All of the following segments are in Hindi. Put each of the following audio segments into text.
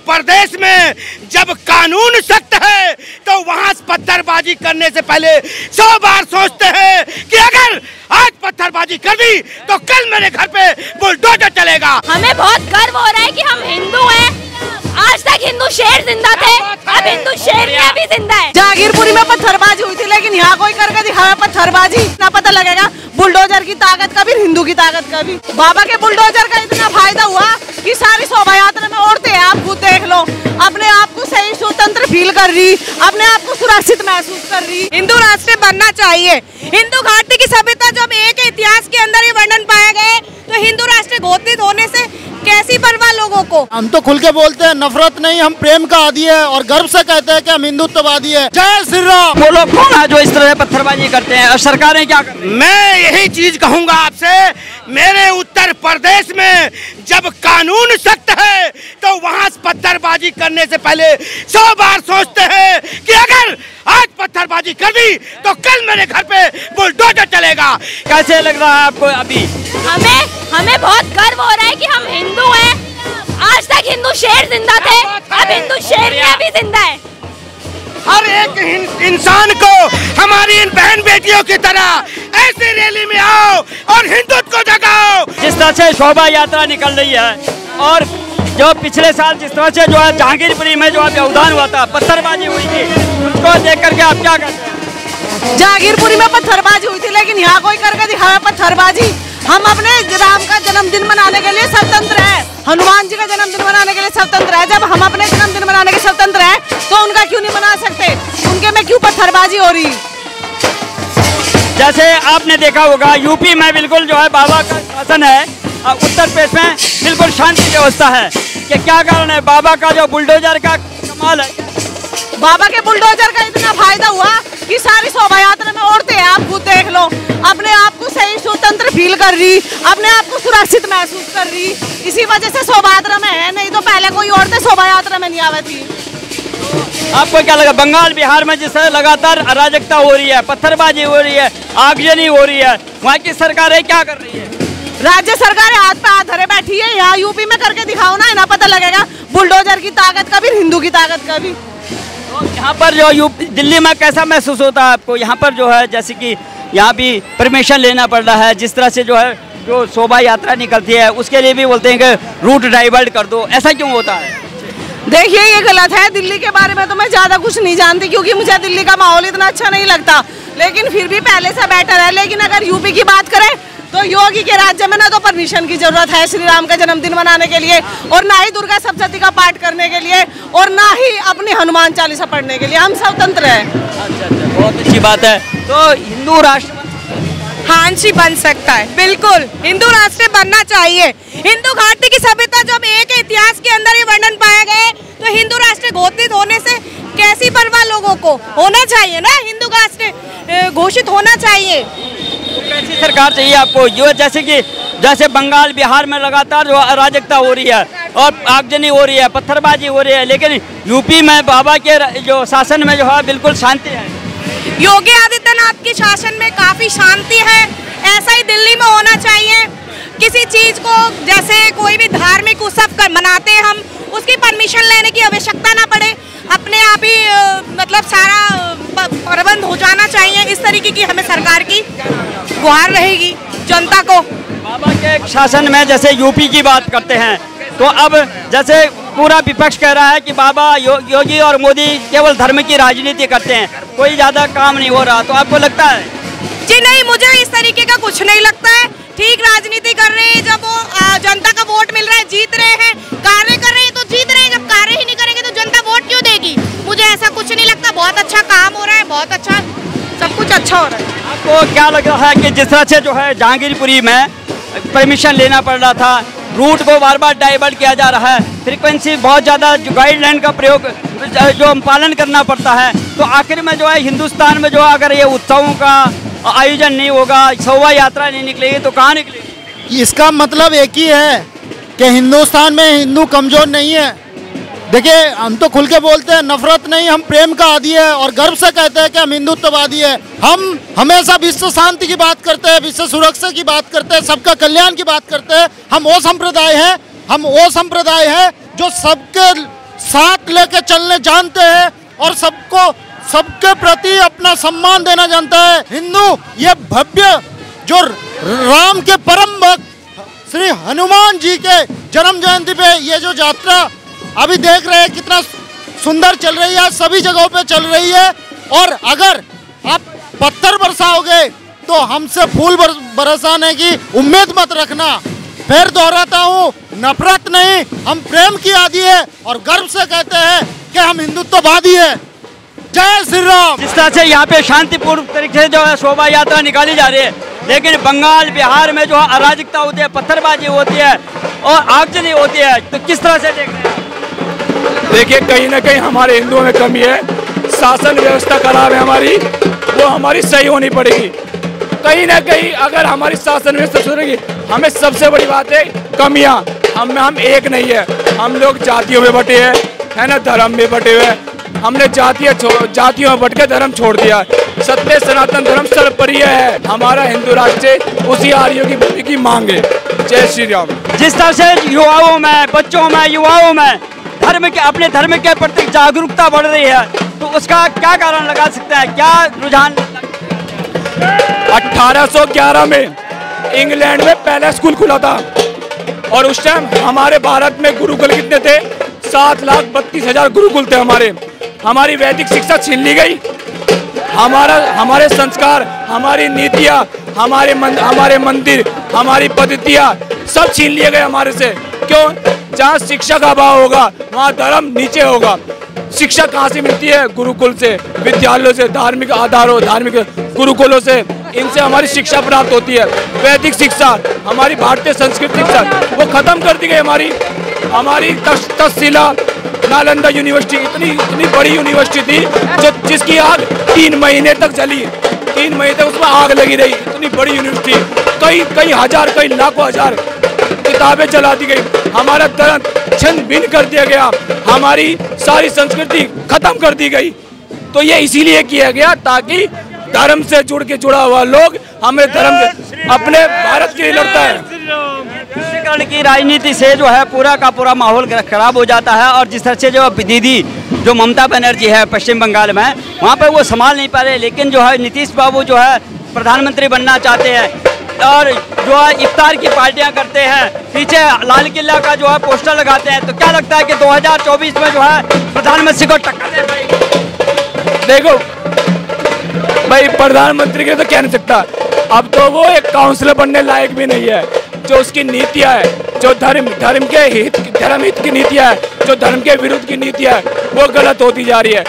प्रदेश में जब कानून सख्त है तो वहाँ पत्थरबाजी करने से पहले 100 बार सोचते हैं कि अगर आज पत्थरबाजी कर दी तो कल मेरे घर पे बुलडोजर चलेगा। हमें बहुत गर्व हो रहा है कि हम हिंदू हैं। आज तक हिंदू शेर जिंदा थे, अब हिंदू शेर भी जिंदा है। जागीरपुरी में पत्थरबाजी हुई थी, लेकिन यहाँ कोई करके दिखाया पत्थरबाजी, ना पता लगेगा बुलडोजर की ताकत का भी, हिंदू की ताकत का भी। बाबा के बुलडोजर का इतना फायदा हुआ कि सारी शोभा यात्रा में औरतें हैं, आप खुद देख लो, अपने आप को सही स्वतंत्र फील कर रही, अपने आप को सुरक्षित महसूस कर रही। हिंदू राष्ट्र बनना चाहिए। हिंदू घाटी की सभ्यता जब एक इतिहास के अंदर ये वर्णन पाया गया तो हिंदू राष्ट्र घोषित होने से कैसी परवाह लोगों को। हम तो खुल के बोलते हैं, नफरत नहीं, हम प्रेम का आदी है और गर्व से कहते हैं कि हम हिंदुत्ववादी है। जय श्री राम। वो लोग कौन है जो इस तरह पत्थरबाजी करते हैं और सरकारें क्या कर रही हैं? मैं यही चीज कहूंगा आपसे, मेरे उत्तर प्रदेश में जब कानून सख्त है तो वहाँ पत्थरबाजी करने से पहले 100 बार सोचते हैं कि अगर आज पत्थरबाजी कर दी तो कल मेरे घर पे बुलडोजर चलेगा। कैसे लग रहा है आपको अभी? हमें बहुत गर्व हो रहा है कि हम हिंदू हैं। आज तक हिंदू शेर जिंदा थे, अब हिंदू शेर भी जिंदा है। हर एक इंसान को हमारी इन बहन बेटियों की तरह ऐसी रैली में आओ और हिंदुत्व को जगाओ। जिस तरह से शोभा यात्रा निकल रही है और जो पिछले साल जिस तरह से जो है जहांगीरपुरी में जो व्यवधान हुआ था, पत्थरबाजी हुई थी, उसको देख करके आप क्या कहते हैं? जागीरपुरी में पत्थरबाजी हुई थी, लेकिन यहाँ कोई करके दिखाया पत्थरबाजी। हम अपने राम का जन्मदिन मनाने के लिए स्वतंत्र है, हनुमान जी का जन्मदिन मनाने के लिए स्वतंत्र है। जब हम अपने जन्मदिन मनाने के स्वतंत्र है तो उनका क्यों नहीं मना सकते? उनके में क्यों पत्थरबाजी हो रही? जैसे आपने देखा होगा यूपी में बिल्कुल जो है बाबा का शासन है, उत्तर प्रदेश में बिल्कुल शांति व्यवस्था है। कि क्या कारण है? बाबा का जो बुलडोजर का कमाल है। बाबा के बुलडोजर का इतना फायदा हुआ कि सारी शोभा यात्रा में औरतें हैं, आप खुद देख लो, अपने आप को सही स्वतंत्र फील कर रही, अपने आप को सुरक्षित महसूस कर रही। इसी वजह से शोभा यात्रा में है, नहीं तो पहले कोई औरतें शोभा यात्रा में नहीं आवे थी। आपको क्या लगा बंगाल बिहार में जिस तरह लगातार अराजकता हो रही है, पत्थरबाजी हो रही है, आगजनी हो रही है, वहाँ की सरकारें क्या कर रही है? राज्य सरकार हाथ पे हाथ धरे बैठी है। यहाँ यूपी में करके दिखाओ ना, इन्हें पता लगेगा बुलडोजर की ताकत का भी, हिंदू की ताकत का भी। तो यहाँ पर जो यूपी दिल्ली में कैसा महसूस होता है आपको? यहाँ पर जो है जैसे कि यहाँ भी परमिशन लेना पड़ रहा है, जिस तरह से जो है जो शोभा यात्रा निकलती है उसके लिए भी बोलते हैं कि रूट डाइवर्ट कर दो, ऐसा क्यों होता है? देखिए ये गलत है। दिल्ली के बारे में तो मैं ज़्यादा कुछ नहीं जानती, क्योंकि मुझे दिल्ली का माहौल इतना अच्छा नहीं लगता, लेकिन फिर भी पहले से बेटर है। लेकिन अगर यूपी की बात करें तो योगी के राज्य में ना तो परमिशन की जरूरत है श्री राम का जन्मदिन मनाने के लिए, और ना ही दुर्गा सप्तशती का पाठ करने के लिए, और ना ही अपनी हनुमान चालीसा पढ़ने के लिए। हम स्वतंत्र हैं। अच्छा, बहुत अच्छी बात है। तो हिंदू राष्ट्र हाँ जी बन सकता है, बिल्कुल हिंदू राष्ट्र बनना चाहिए। हिंदू घाटी की सभ्यता जब एक इतिहास के अंदर ये वर्णन पाया गया तो हिंदू राष्ट्र घोषित होने से कैसी परवाह लोगों को। होना चाहिए ना, हिंदू राष्ट्र घोषित होना चाहिए। तो कैसी सरकार चाहिए आपको? जो जैसे बंगाल बिहार में लगातार जो अराजकता हो रही है और आगजनी हो रही है, पत्थरबाजी हो रही है, लेकिन यूपी में बाबा के जो शासन में जो है बिल्कुल शांति है। योगी आदित्यनाथ के शासन में काफी शांति है। ऐसा ही दिल्ली में होना चाहिए। किसी चीज को जैसे कोई भी धार्मिक उत्सव मनाते हैं हम, उसकी परमिशन लेने की आवश्यकता ना पड़े, अपने आप ही मतलब सारा प्रबंध हो जाना चाहिए। इस तरीके की हमें सरकार की गुहार रहेगी जनता को। बाबा के शासन में जैसे यूपी की बात करते हैं तो अब जैसे पूरा विपक्ष कह रहा है कि बाबा योगी और मोदी केवल धर्म की राजनीति करते हैं, कोई ज्यादा काम नहीं हो रहा, तो आपको लगता है? जी नहीं, मुझे इस तरीके का कुछ नहीं लगता है। ठीक राजनीति कर रहे हैं, जब वो जनता का वोट मिल रहा है, जीत रहे हैं, कार्य कर रहे हैं तो जीत रहे हैं। जब कार्य ही नहीं करेंगे तो जनता वोट क्यों देगी? मुझे ऐसा कुछ नहीं लगता। बहुत अच्छा काम हो रहा है, बहुत अच्छा, सब कुछ अच्छा हो रहा है। आपको क्या लग रहा है कि जिस तरह से जो है जहांगीरपुरी में परमिशन लेना पड़ रहा था, रूट को बार बार डाइवर्ट किया जा रहा है, फ्रीक्वेंसी बहुत ज़्यादा जो गाइडलाइन का प्रयोग जो पालन करना पड़ता है, तो आखिर में जो है हिंदुस्तान में जो अगर ये उत्सवों का आयोजन नहीं होगा, शोभा यात्रा नहीं निकलेगी तो कहाँ निकलेगी? इसका मतलब एक ही है कि हिंदुस्तान में हिंदू कमजोर नहीं है। देखिए हम तो खुल के बोलते हैं, नफरत नहीं, हम प्रेम का आदी है और गर्व से कहते हैं कि हम हिंदुत्ववादी है। हम हमेशा विश्व शांति की बात करते हैं, विश्व सुरक्षा की बात करते हैं, सबका कल्याण की बात करते हैं। हम वो संप्रदाय हैं जो सबके साथ लेके चलने जानते हैं और सबके प्रति अपना सम्मान देना जानता है। हिंदू ये भव्य जो राम के परम भक्त श्री हनुमान जी के जन्म जयंती पे ये जो यात्रा अभी देख रहे हैं कितना सुंदर चल रही है, सभी जगहों पे चल रही है। और अगर आप पत्थर बरसाओगे तो हमसे फूल बरसाने की उम्मीद मत रखना। फिर दोहराता हूँ, नफरत नहीं, हम प्रेम की आदि है और गर्व से कहते हैं कि हम हिंदुत्ववादी है। जय श्री राम। जिस तरह से यहाँ पे शांतिपूर्ण तरीके से जो है शोभा यात्रा निकाली जा रही है, लेकिन बंगाल बिहार में जो है अराजकता होती है, पत्थरबाजी होती है और आगजनी होती है, तो किस तरह से देख रहे हैं? देखिए, कहीं ना कहीं हमारे हिंदुओं में कमी है, शासन व्यवस्था खराब है हमारी, वो हमारी सही होनी पड़ेगी। कहीं ना कहीं अगर हमारी शासन व्यवस्था सुधरेगी, हमें सबसे बड़ी बात है कमियां, हम एक नहीं है, हम लोग जातियों में बटे हैं, है ना, धर्म में बटे हुए हैं। हमने जातियों में बट के धर्म छोड़ दिया। सत्य सनातन धर्म सर्वप्रिय है, हमारा हिंदू राष्ट्र उसी आर्यों की भूमि की मांग है। जय श्री राम। जिस तरह से युवाओं में, बच्चों में, युवाओं में अपने धर्म के प्रति जागरूकता बढ़ रही है, तो उसका क्या कारण लगा सकते हैं, क्या रुझान? 1811 में इंग्लैंड में पहला स्कूल खुला था और उस टाइम हमारे भारत में गुरुकुल कितने थे? 7,32,000 गुरुकुल थे हमारे। हमारी वैदिक शिक्षा छीन ली गई, हमारे संस्कार, हमारी नीतियाँ, हमारे मंदिर, हमारी पद्धतियाँ सब छीन लिए गए हमारे से। क्यों? जहाँ शिक्षा का अभाव होगा वहाँ धर्म नीचे होगा। शिक्षा कहाँ से मिलती है? गुरुकुल से, विद्यालयों से, धार्मिक आधारों, धार्मिक गुरुकुलों से, इनसे हमारी शिक्षा प्राप्त होती है। वैदिक शिक्षा, हमारी भारतीय संस्कृति शिक्षा वो खत्म कर दी गई। हमारी तक्षशिला नालंदा यूनिवर्सिटी इतनी बड़ी यूनिवर्सिटी थी जिसकी आग 3 महीने तक जली, 3 महीने तक उसमें आग लगी रही। इतनी बड़ी यूनिवर्सिटी, कई हजार, कई लाखों हजार किताबें जला दी गई, हमारा धर्म छिन्न भिन्न कर दिया गया, हमारी सारी संस्कृति खत्म कर दी गई। तो ये इसीलिए किया गया ताकि धर्म से जुड़ा हुआ लोग हमें धर्म अपने भारत के लिए लड़ता है। तुष्टीकरण की राजनीति से जो है पूरा का पूरा माहौल खराब हो जाता है। और जिस तरह से जो दीदी जो ममता बनर्जी है पश्चिम बंगाल में, वहाँ पर वो संभाल नहीं पा रहे, लेकिन जो है नीतीश बाबू जो है प्रधानमंत्री बनना चाहते हैं और जो है इफ्तार की पार्टियां करते हैं, पीछे लाल किला का जो है पोस्टर लगाते हैं। तो क्या लगता है कि 2024 में जो है प्रधानमंत्री को टक्कर दे पाएगी? देखो भाई, प्रधानमंत्री के तो कह नहीं सकता, अब तो वो एक काउंसलर बनने लायक भी नहीं है। जो उसकी नीतियाँ है, जो धर्म हित की नीतियाँ है, जो धर्म के विरुद्ध की नीतियाँ है, वो गलत होती जा रही है।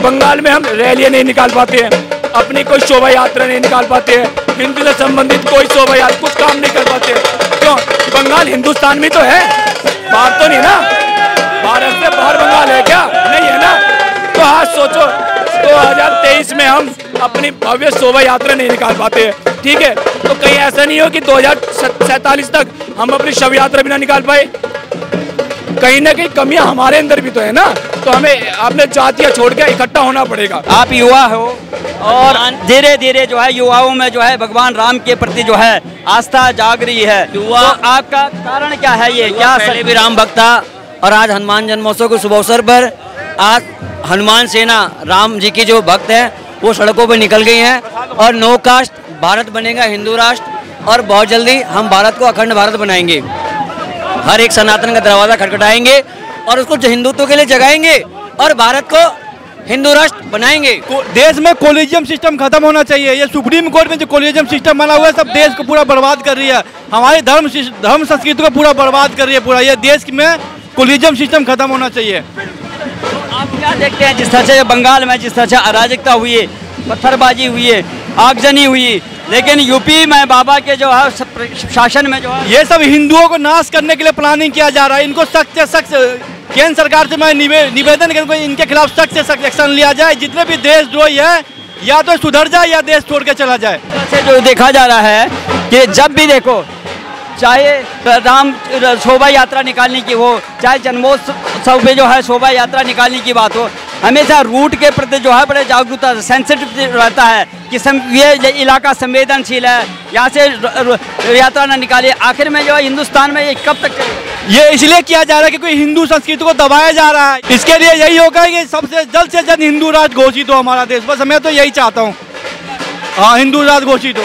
बंगाल में हम रैलियाँ नहीं निकाल पाते हैं, अपनी कोई शोभा यात्रा नहीं निकाल पाते हैं, हिंदू से संबंधित कोई शोभा यात्रा कुछ काम नहीं कर पाते। क्यों? बंगाल हिंदुस्तान में तो है, बाहर तो नहीं ना। भारत से बाहर बंगाल है क्या? नहीं है ना। तो आज सोचो 2023 में हम अपनी भव्य शोभा यात्रा नहीं निकाल पाते हैं, ठीक है? तो कहीं ऐसा नहीं हो कि 2047 तक हम अपनी शव यात्रा भी ना निकाल पाए। कहीं ना कहीं कमियां हमारे अंदर भी तो है ना, तो हमें अपने जातियां छोड़ के इकट्ठा होना पड़ेगा। आप युवा हो और धीरे धीरे जो है युवाओं में जो है भगवान राम के प्रति जो है आस्था जाग रही है। युवा तो आपका कारण क्या है? ये क्या पहले भी राम भक्त था और आज हनुमान जन्मोत्सव के शुभ अवसर पर आज हनुमान सेना राम जी की जो भक्त हैं वो सड़कों पर निकल गई हैं और नो कास्ट भारत बनेगा हिंदू राष्ट्र और बहुत जल्दी हम भारत को अखंड भारत बनाएंगे। हर एक सनातन का दरवाजा खटखटाएंगे और उसको हिंदुत्व के लिए जगाएंगे और भारत को हिंदू राष्ट्र बनाएंगे। देश में कोलिजियम सिस्टम खत्म होना चाहिए। ये सुप्रीम कोर्ट में जो कोलिजियम सिस्टम बना हुआ है सब देश को पूरा बर्बाद कर रही है, हमारी धर्म संस्कृति को पूरा बर्बाद कर रही है। पूरा ये देश में कोलिजियम सिस्टम खत्म होना चाहिए। आप क्या देखते हैं जिस तरह से बंगाल में जिस तरह से अराजकता हुई है, पत्थरबाजी हुई है, आगजनी हुई, लेकिन यूपी में बाबा के जो है शासन में जो है ये सब हिंदुओं को नाश करने के लिए प्लानिंग किया जा रहा है। इनको सख्त से सख्त केंद्र सरकार से मैं निवेदन करूँगा इनके खिलाफ सख्त से सख्त एक्शन लिया जाए। जितने भी देशद्रोही है या तो सुधर जाए या देश छोड़ के चला जाए। से जो देखा जा रहा है कि जब भी देखो चाहे राम शोभा यात्रा निकालने की हो, चाहे जन्मोत्सव पे जो है शोभा यात्रा निकालने की बात हो, हमेशा रूट के प्रति जो है बड़े जागरूकता सेंसिटिव रहता है कि ये इलाका संवेदनशील है, यहाँ से यात्रा न निकालिए। आखिर में जो है हिंदुस्तान में ये कब तक चलेगा? ये इसलिए किया जा रहा है क्योंकि हिंदू संस्कृति को दबाया जा रहा है। इसके लिए यही होगा कि सबसे जल्द हिंदू राष्ट्र घोषित हो हमारा देश। बस मैं तो यही चाहता हूँ, हाँ, हिंदू राष्ट्र घोषित हो।